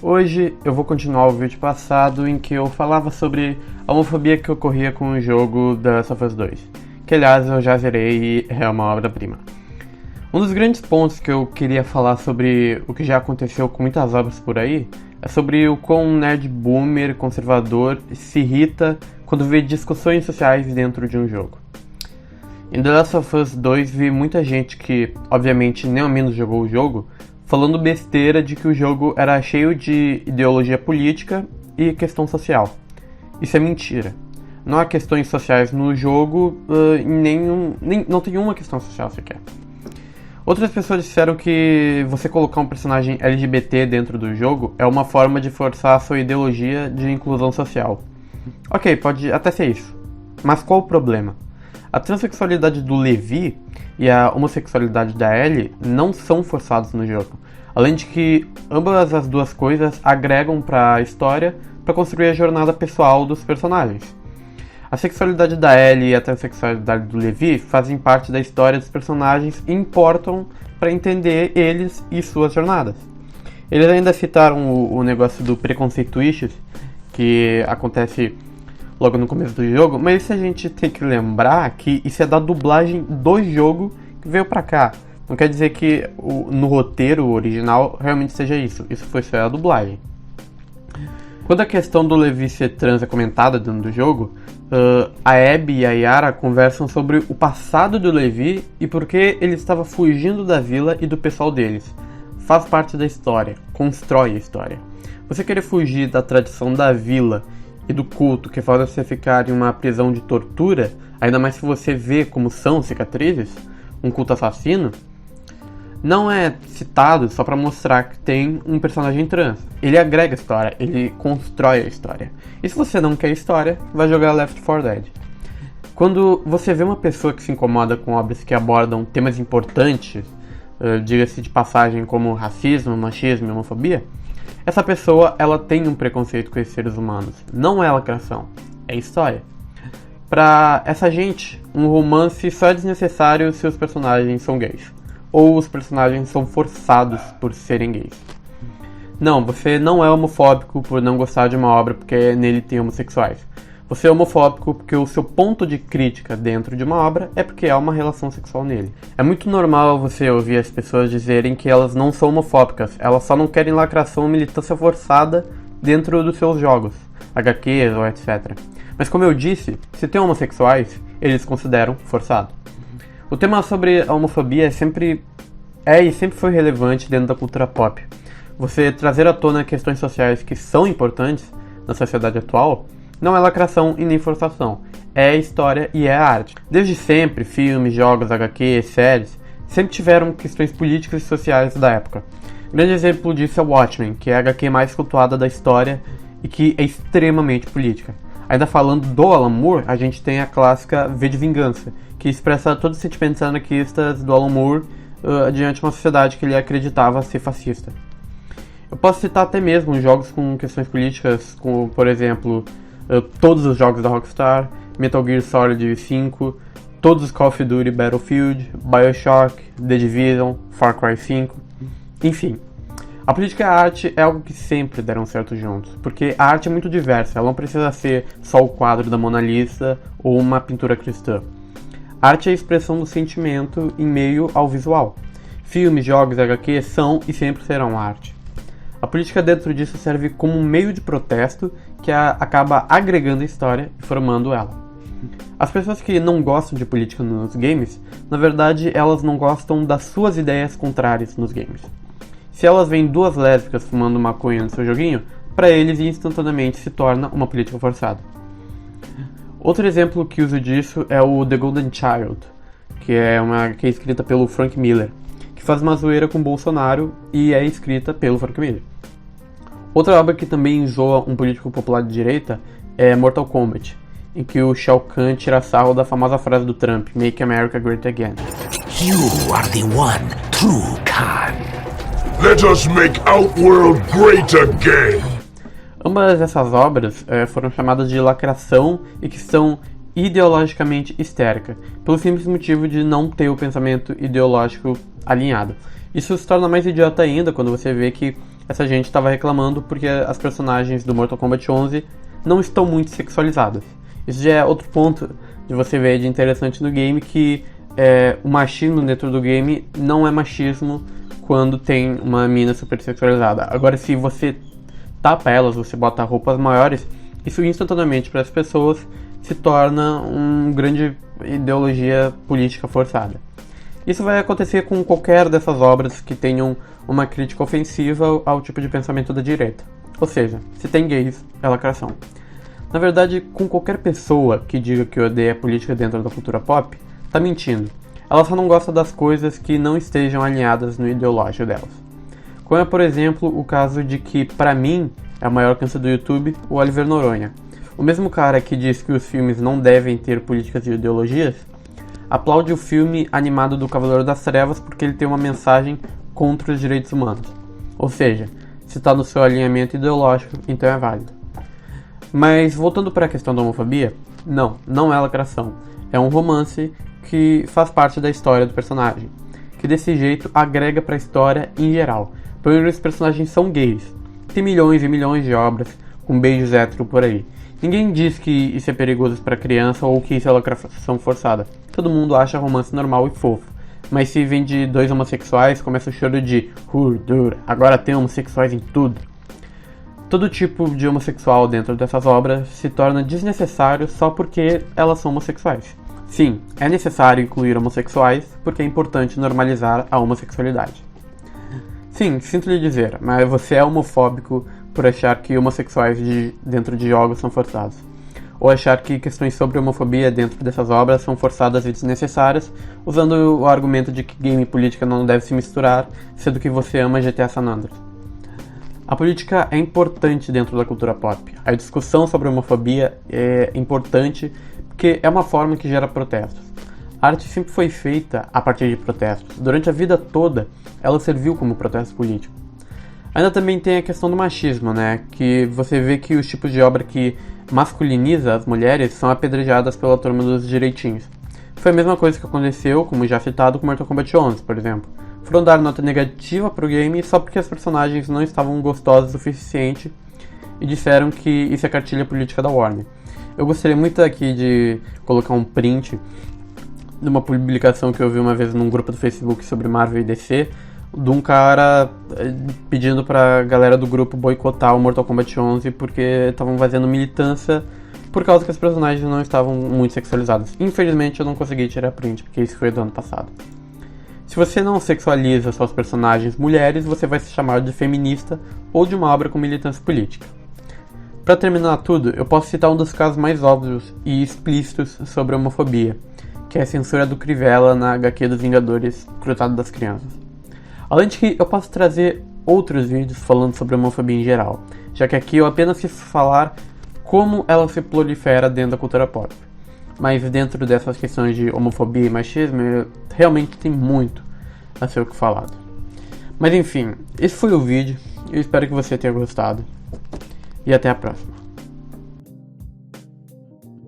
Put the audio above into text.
Hoje eu vou continuar o vídeo passado em que eu falava sobre a homofobia que ocorria com o jogo The Last of Us 2, que aliás eu já zerei e é uma obra-prima. Um dos grandes pontos que eu queria falar sobre o que já aconteceu com muitas obras por aí é sobre o quão um nerd boomer conservador se irrita quando vê discussões sociais dentro de um jogo. Em The Last of Us 2 vi muita gente que, obviamente, nem ao menos jogou o jogo, falando besteira de que o jogo era cheio de ideologia política e questão social. Isso é mentira. Não há questões sociais no jogo, não tem uma questão social sequer. Outras pessoas disseram que você colocar um personagem LGBT dentro do jogo é uma forma de forçar a sua ideologia de inclusão social. Ok, pode até ser isso. Mas qual o problema? A transexualidade do Levi e a homossexualidade da Ellie não são forçados no jogo. Além de que ambas as duas coisas agregam para a história para construir a jornada pessoal dos personagens. A sexualidade da Ellie e a transexualidade do Levi fazem parte da história dos personagens e importam para entender eles e suas jornadas. Eles ainda citaram o negócio do preconceito issues, que acontece logo no começo do jogo, mas isso a gente tem que lembrar que isso é da dublagem do jogo que veio pra cá. Não quer dizer que no roteiro original realmente seja isso. Isso foi só a dublagem. Quando a questão do Levi ser trans é comentada dentro do jogo, a Abby e a Yara conversam sobre o passado do Levi e por que ele estava fugindo da vila e do pessoal deles. Faz parte da história, constrói a história. Você querer fugir da tradição da vila e do culto que faz você ficar em uma prisão de tortura, ainda mais se você vê como são cicatrizes, um culto assassino, não é citado só pra mostrar que tem um personagem trans. Ele agrega a história, ele constrói a história. E se você não quer história, vai jogar Left 4 Dead. Quando você vê uma pessoa que se incomoda com obras que abordam temas importantes, diga-se de passagem como racismo, machismo e homofobia, essa pessoa ela tem um preconceito com esses seres humanos. Não é lacração, é história. Pra essa gente, um romance só é desnecessário se os personagens são gays. Ou os personagens são forçados por serem gays. Não, você não é homofóbico por não gostar de uma obra porque nele tem homossexuais. Você é homofóbico porque o seu ponto de crítica dentro de uma obra é porque há uma relação sexual nele. É muito normal você ouvir as pessoas dizerem que elas não são homofóbicas, elas só não querem lacração ou militância forçada dentro dos seus jogos, HQs ou etc. Mas como eu disse, se tem homossexuais, eles consideram forçado. O tema sobre a homofobia e sempre foi relevante dentro da cultura pop. Você trazer à tona questões sociais que são importantes na sociedade atual não é lacração e nem forçação, é história e é arte. Desde sempre, filmes, jogos, HQs, séries, sempre tiveram questões políticas e sociais da época. Um grande exemplo disso é Watchmen, que é a HQ mais cultuada da história e que é extremamente política. Ainda falando do Alan Moore, a gente tem a clássica V de Vingança, que expressa todos os sentimentos anarquistas do Alan Moore diante de uma sociedade que ele acreditava ser fascista. Eu posso citar até mesmo jogos com questões políticas, como, por exemplo, todos os jogos da Rockstar, Metal Gear Solid 5, todos os Call of Duty Battlefield, BioShock, The Division, Far Cry 5, enfim. A política e a arte é algo que sempre deram certo juntos, porque a arte é muito diversa, ela não precisa ser só o quadro da Mona Lisa ou uma pintura cristã. A arte é a expressão do sentimento em meio ao visual. Filmes, jogos, HQ são e sempre serão arte. A política dentro disso serve como um meio de protesto que acaba agregando a história e formando ela. As pessoas que não gostam de política nos games, na verdade elas não gostam das suas ideias contrárias nos games. Se elas veem duas lésbicas fumando maconha no seu joguinho, para eles instantaneamente se torna uma política forçada. Outro exemplo que uso disso é o The Golden Child, que é escrita pelo Frank Miller, que faz uma zoeira com Bolsonaro e é escrita pelo Frank Miller. Outra obra que também zoa um político popular de direita é Mortal Kombat, em que o Shao Kahn tira sarro da famosa frase do Trump, Make America Great Again. You are the one true Khan. Let us make Outworld great again! Ambas essas obras foram chamadas de lacração e que são ideologicamente histérica, pelo simples motivo de não ter o pensamento ideológico alinhado. Isso se torna mais idiota ainda quando você vê que essa gente estava reclamando porque as personagens do Mortal Kombat 11 não estão muito sexualizadas. Isso já é outro ponto de você ver de interessante no game, que o machismo dentro do game não é machismo quando tem uma mina super sexualizada. Agora, se você tapa elas, você bota roupas maiores, isso instantaneamente para as pessoas se torna uma grande ideologia política forçada. Isso vai acontecer com qualquer dessas obras que tenham uma crítica ofensiva ao tipo de pensamento da direita. Ou seja, se tem gays, é lacração. Na verdade, com qualquer pessoa que diga que odeia a política dentro da cultura pop, tá mentindo. Ela só não gosta das coisas que não estejam alinhadas no ideológico delas. Como é, por exemplo, o caso de que, para mim, é o maior câncer do YouTube, o Oliver Noronha. O mesmo cara que diz que os filmes não devem ter políticas e ideologias, aplaude o filme animado do Cavaleiro das Trevas porque ele tem uma mensagem contra os direitos humanos. Ou seja, se está no seu alinhamento ideológico, então é válido. Mas voltando para a questão da homofobia, não é lacração. É um romance que faz parte da história do personagem, que desse jeito agrega para a história em geral. Pois os personagens são gays. Tem milhões e milhões de obras com beijos hétero por aí. Ninguém diz que isso é perigoso para criança ou que isso é lacração forçada. Todo mundo acha romance normal e fofo. Mas se vem de dois homossexuais, começa o choro de dura, agora tem homossexuais em tudo. Todo tipo de homossexual dentro dessas obras se torna desnecessário só porque elas são homossexuais. Sim, é necessário incluir homossexuais porque é importante normalizar a homossexualidade. Sim, sinto lhe dizer, mas você é homofóbico por achar que homossexuais dentro de jogos são forçados. Ou achar que questões sobre homofobia dentro dessas obras são forçadas e desnecessárias, usando o argumento de que game e política não devem se misturar, sendo que você ama GTA San Andreas. A política é importante dentro da cultura pop. A discussão sobre homofobia é importante porque é uma forma que gera protestos. A arte sempre foi feita a partir de protestos. Durante a vida toda, ela serviu como protesto político. Ainda também tem a questão do machismo, né? Que você vê que os tipos de obra que masculiniza as mulheres são apedrejadas pela turma dos direitinhos. Foi a mesma coisa que aconteceu, como já citado, com Mortal Kombat 11, por exemplo. Foram dar nota negativa pro game só porque as personagens não estavam gostosas o suficiente e disseram que isso é cartilha política da Warner. Eu gostaria muito aqui de colocar um print de uma publicação que eu vi uma vez num grupo do Facebook sobre Marvel e DC, de um cara pedindo pra galera do grupo boicotar o Mortal Kombat 11 porque estavam fazendo militância por causa que os personagens não estavam muito sexualizados. Infelizmente eu não consegui tirar print porque isso foi do ano passado. Se você não sexualiza suas personagens mulheres, você vai se chamar de feminista ou de uma obra com militância política. Para terminar tudo, eu posso citar um dos casos mais óbvios e explícitos sobre a homofobia, que é a censura do Crivella na HQ dos Vingadores Cruzado das Crianças. Além de que eu posso trazer outros vídeos falando sobre a homofobia em geral, já que aqui eu apenas quis falar como ela se prolifera dentro da cultura pop. Mas dentro dessas questões de homofobia e machismo, realmente tem muito a ser o que falado. Mas enfim, esse foi o vídeo, eu espero que você tenha gostado, e até a próxima.